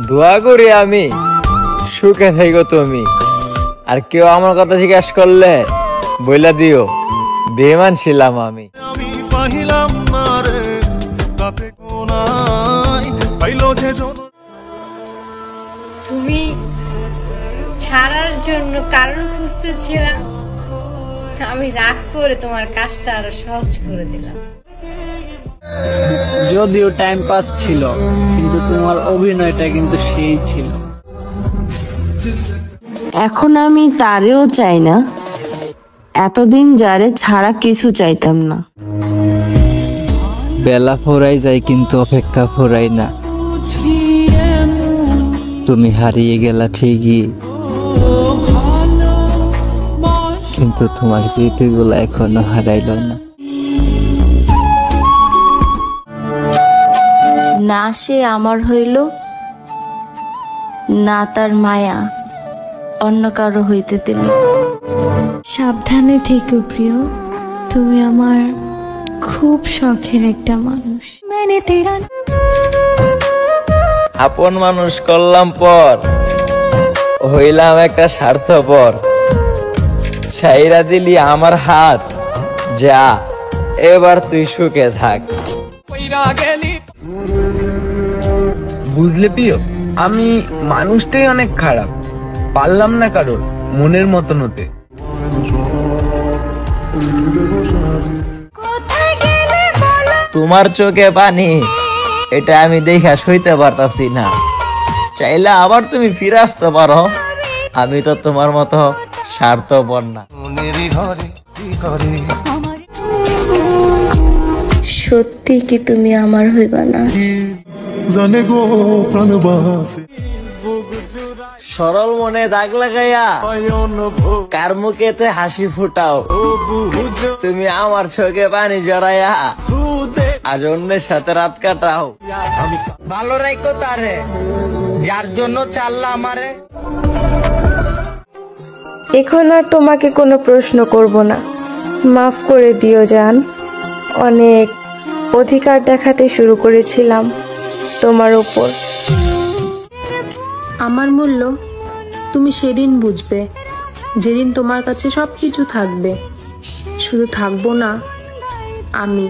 দোয়া করি আমি সুখে থাকো তুমি। আর কেউ আমার কথা জিজ্ঞেস করলে বইলা দিও বেঈমান ছিলাম আমি। তুমি ছাড়ার জন্য কারণ খুঁজতেছিলাম, আমি রাগ করে তোমার কাজটা আরো সহজ করে দিলাম। যদিও টাইম পাস ছিল, কিন্তু তোমার অভিনয়টা কিন্তু সেই ছিল। এখন আমি তারেও চাই না, এতদিন যারে ছাড়া কিছু চাইতাম না। বেলা ফোরাই যায় কিন্তু অপেক্ষা ফোরাই না। তুমি হারিয়ে গেলা ঠিকই, কিন্তু তোমার স্মৃতিগুলো এখনো হারাইল না। না সে আমার হইল, না তার মায়া অন্য কারো হইতে দিল। সাবধানে থেকো প্রিয়, তুমি আমার খুব শখের একটা মানুষ। আপন মানুষ করলাম পর, হইলাম একটা স্বার্থপর। ছাইরা দিলি আমার হাত, যা এবার তুই সুখে থাক। বুঝলে প্রিয়, আমি মানুষটাই অনেক খারাপ, পারলাম না কারোর মনের মতন হতে। তোমার চোখে পানি, এটা আমি দেখা সইতে পারতাছি না। চাইলে আবার তুমি ফিরে আসতে পারো, আমি তো তোমার মতো স্বার্থপর না। সত্যি কি তুমি আমার হইবা না? সরল মনে দাগ লাগাইয়া কার মুখেতে হাসি ফুটাও। তুমি আমার চোখে পানি জড়াইয়া আজ অন্যের সাথে রাত কাটাও। ভালো রাখো তারে যার জন্য চাল্লা আমারে। এখন আর তোমাকে কোনো প্রশ্ন করব না, মাফ করে দিও জান। অনেক অধিকার দেখাতে শুরু করেছিলাম তোমার উপর। আমার মূল্য তুমি সেদিন বুঝবে, যেদিন তোমার কাছে সবকিছু থাকবে, শুধু থাকবো না আমি।